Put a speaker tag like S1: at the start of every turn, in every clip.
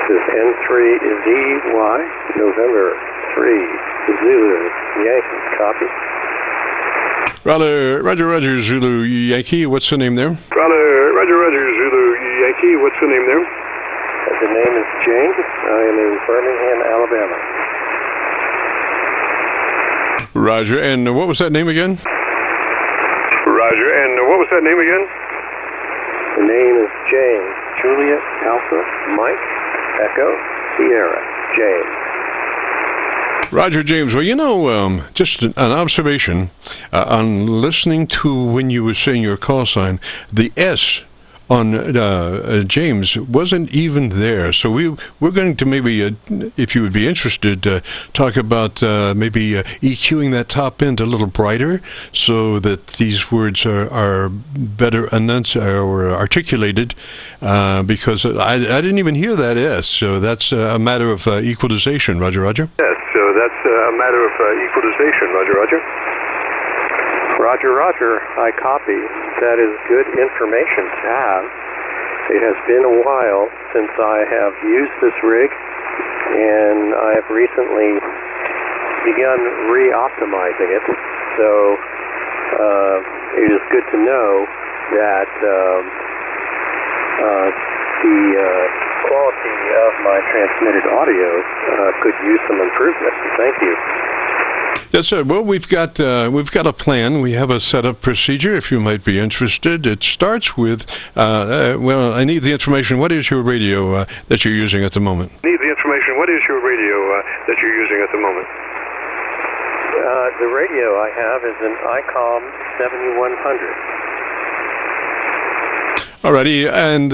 S1: is N3ZY, November 3, Zulu, Yankee, copy.
S2: Roger, Zulu, Yankee, what's the name there?
S1: Roger, Zulu, Yankee, what's the name there? The name is James. I am in Birmingham, Alabama.
S2: Roger, and what was that name again?
S1: Roger, and what was that name again? The name is James. Juliet, Alpha, Mike, Echo, Sierra, James.
S2: Roger, James. Well, you know, just an observation on listening to when you were saying your call sign, the S on James wasn't even there. So we're going to maybe, if you would be interested, talk about maybe EQing that top end a little brighter so that these words are better or articulated, because I didn't even hear that S. So that's a matter of equalization. Roger.
S1: Yes, so that's a matter of equalization. Roger. Roger, I copy. That is good information to have. It has been a while since I have used this rig, and I have recently begun re-optimizing it. So it is good to know that the quality of my transmitted audio could use some improvement. Thank you.
S2: Yes, sir. Well, we've got a plan. We have a setup procedure. If you might be interested, it starts with well, I need the information. What is your radio that you're using at the moment?
S1: What is your radio that you're using at the moment? The radio I have is an ICOM 7100.
S2: Alrighty, and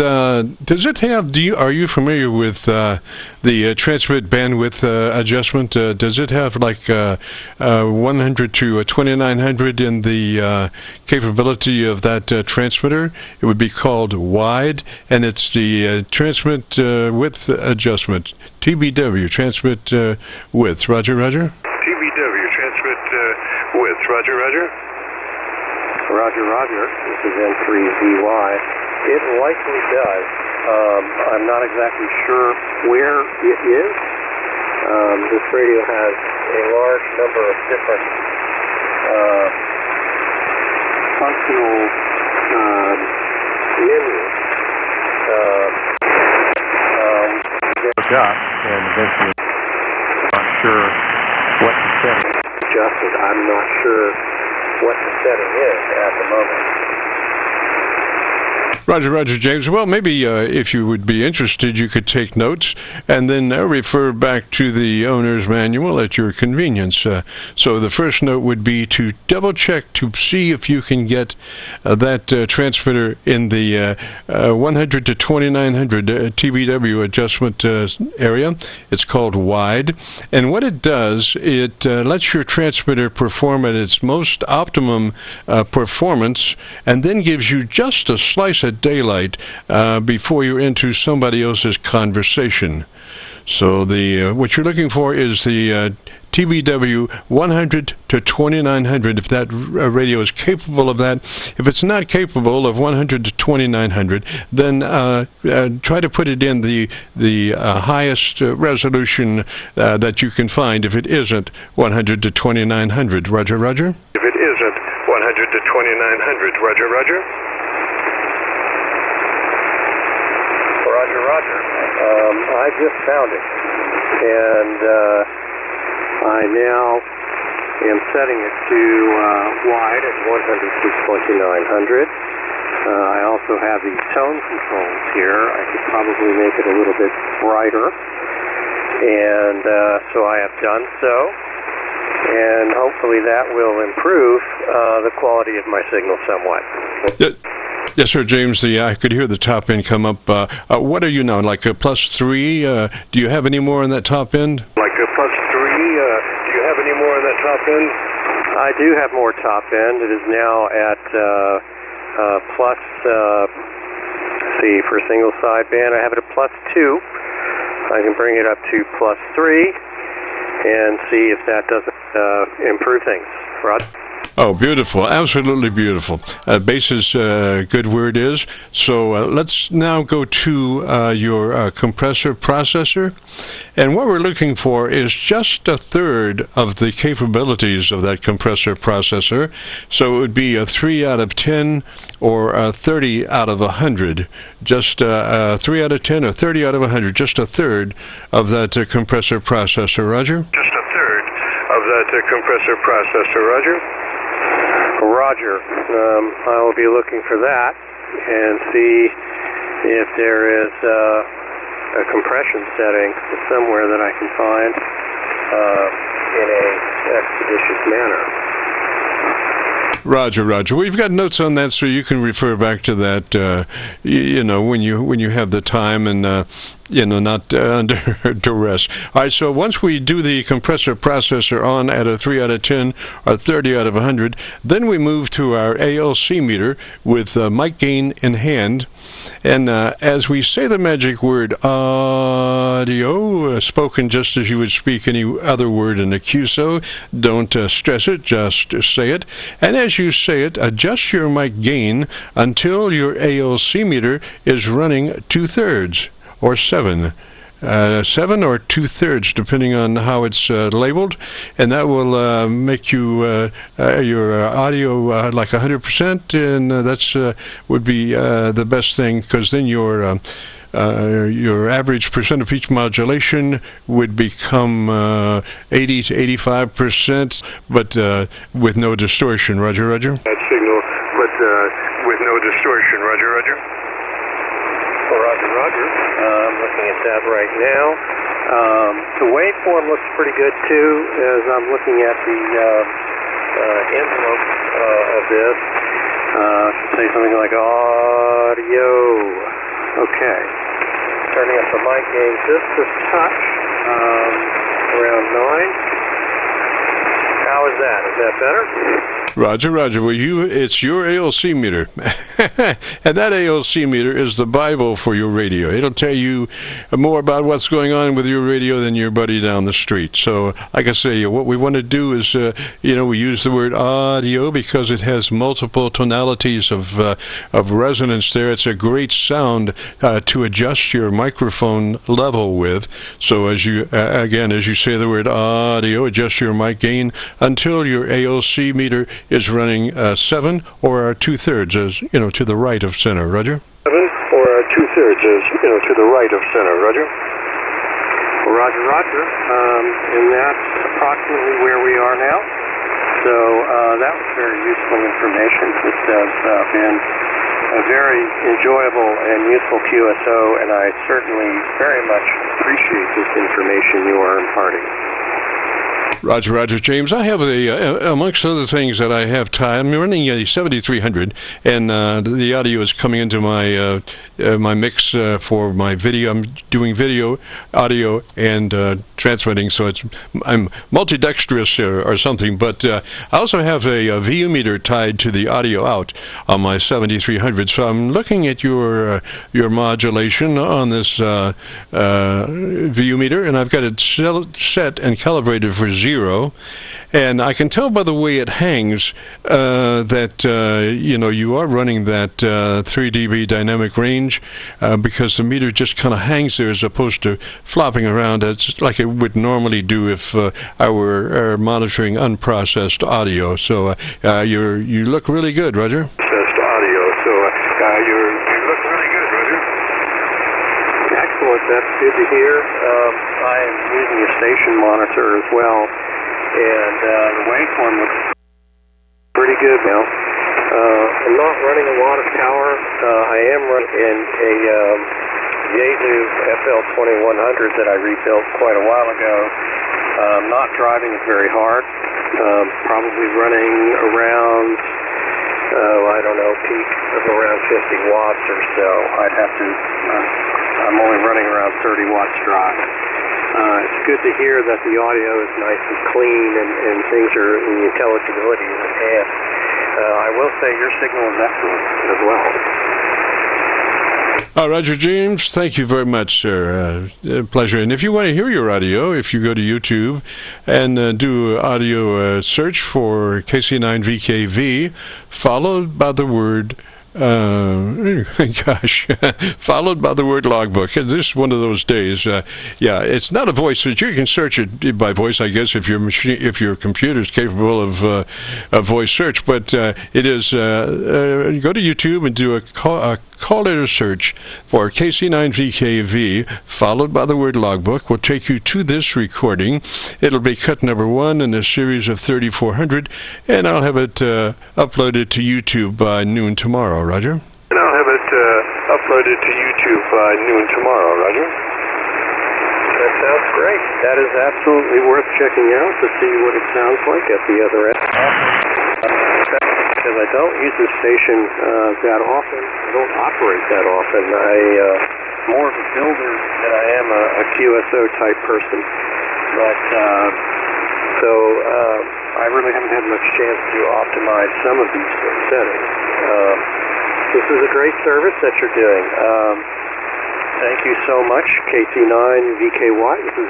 S2: does it have? Are you familiar with the transmit bandwidth adjustment? Does it have like 100 to 2900 in the capability of that transmitter? It would be called wide, and it's the transmit width adjustment. TBW, transmit width. Roger.
S1: TBW, transmit width. Roger. This is N3ZY. It likely does. I'm not exactly sure where it is. This radio has a large number of different functional menus. And eventually not sure what the setting is. Adjusted. I'm not sure what the setting is at the moment.
S2: Roger, James. Well, maybe if you would be interested, you could take notes and then refer back to the owner's manual at your convenience. So the first note would be to double-check to see if you can get that transmitter in the 100 to 2900 TBW adjustment area. It's called wide. And what it does, it lets your transmitter perform at its most optimum performance and then gives you just a slice of daylight before you're into somebody else's conversation. So what you're looking for is the TBW 100 to 2900, if that radio is capable of that. If it's not capable of 100 to 2900, then try to put it in the highest resolution that you can find if it isn't 100 to 2900. Roger.
S1: If it isn't 100 to 2900. Roger. I just found it, and I now am setting it to wide at 100 to 2900. I also have the tone controls here. I could probably make it a little bit brighter, and so I have done so, and hopefully that will improve the quality of my signal somewhat.
S2: Yes, sir, James. I could hear the top end come up. What are you now, like a +3? Do you have any more on that top end?
S1: Like a +3? Do you have any more on that top end? I do have more top end. It is now at plus, see, for single sideband, I have it at +2. I can bring it up to +3 and see if that doesn't improve things. Rod?
S2: Oh, beautiful. Absolutely beautiful. Bass is a good word is. So let's now go to your compressor processor. And what we're looking for is just a third of the capabilities of that compressor processor. So it would be a 3 out of 10 or a 30 out of 100. Just 3 out of 10 or 30 out of 100. Just a third of that compressor processor. Roger?
S1: Just a third of that compressor processor. Roger? Roger. I will be looking for that and see if there is a compression setting somewhere that I can find in a expeditious manner.
S2: Roger, Roger. We've got notes on that, so you can refer back to that. You know, when you have the time and not under duress. All right. So once we do the compressor processor on at a 3 out of 10 or 30 out of 100, then we move to our ALC meter with mic gain in hand, and as we say the magic word audio, spoken just as you would speak any other word in a QSO. Don't stress it. Just say it. And as you say it, adjust your mic gain until your ALC meter is running 2/3 or 7. 7 or 2/3, depending on how it's labeled, and that will make you your audio like 100%, and that's would be the best thing, because then your average percent of each modulation would become 80 to 85%, but with no distortion. Roger, Roger.
S1: That signal, but with no distortion. Roger, Roger. Roger, Roger. I'm looking at that right now. The waveform looks pretty good too, as I'm looking at the envelope of this. Should say something like audio. Okay. Turning up the mic gain just a touch, around 9. How is that? Is that better?
S2: Roger, Roger. Well, it's your ALC meter, and that ALC meter is the Bible for your radio. It'll tell you more about what's going on with your radio than your buddy down the street. So, like I say, what we want to do is, we use the word audio because it has multiple tonalities of resonance there. It's a great sound to adjust your microphone level with. So, as you say the word audio, adjust your mic gain until your ALC meter is running 7 or 2/3, as to the right of center. Roger.
S1: 7 or 2/3, as to the right of center. Roger. Roger, Roger. And that's approximately where we are now. So that was very useful information. This has been a very enjoyable and useful QSO, and I certainly very much appreciate this information you are imparting.
S2: Roger, Roger, James. I have amongst other things that I have I'm running a 7300, and the audio is coming into my my mix for my video. I'm doing video, audio, and transmitting, so I'm multidextrous or something. But I also have a VU meter tied to the audio out on my 7300. So I'm looking at your modulation on this VU meter, and I've got it set and calibrated for 0. And I can tell by the way it hangs that you are running that 3 dB dynamic range, because the meter just kind of hangs there as opposed to flopping around as like it would normally do if I were monitoring unprocessed audio. So you look really good, Roger.
S1: Processed audio. So you look really good, Roger. Excellent. That's good to hear. I am using your station monitor as well. And the waveform looks pretty good now. I'm not running a lot of power. I am running in a Yaesu FL2100 that I rebuilt quite a while ago. I'm not driving it very hard. Probably running around, peak of around 50 watts or so. I'm only running around 30 watts drive. It's good to hear that the audio is nice and clean and things are, and the intelligibility is enhanced. I will say your signal is excellent as well.
S2: Roger James, thank you very much, sir. Pleasure. And if you want to hear your audio, if you go to YouTube and do audio search for KC9VKV, followed by the word followed by the word logbook. This is one of those days. It's not a voice search. You can search it by voice, I guess, if your computer is capable of voice search. But it is go to YouTube and do a call letter search for KC9VKV, followed by the word logbook. Will take you to this recording. It'll be cut number 1 in a series of 3400, and I'll have it uploaded to YouTube by noon tomorrow. Roger?
S1: And I'll have it uploaded to YouTube by noon tomorrow, Roger. That sounds great. That is absolutely worth checking out to see what it sounds like at the other end. Because I don't use the station that often. I don't operate that often. I'm more of a builder than I am a QSO type person. But, I really haven't had much chance to optimize some of these settings. This is a great service that you're doing. Thank you so much, KC9VKY. This is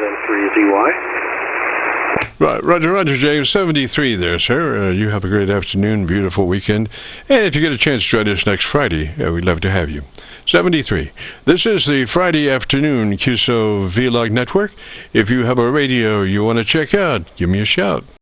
S1: N3ZY.
S2: Roger, James, 73 there, sir. You have a great afternoon, beautiful weekend. And if you get a chance to join us next Friday, we'd love to have you. 73. This is the Friday afternoon Qso-Vlog network. If you have a radio you want to check out, give me a shout.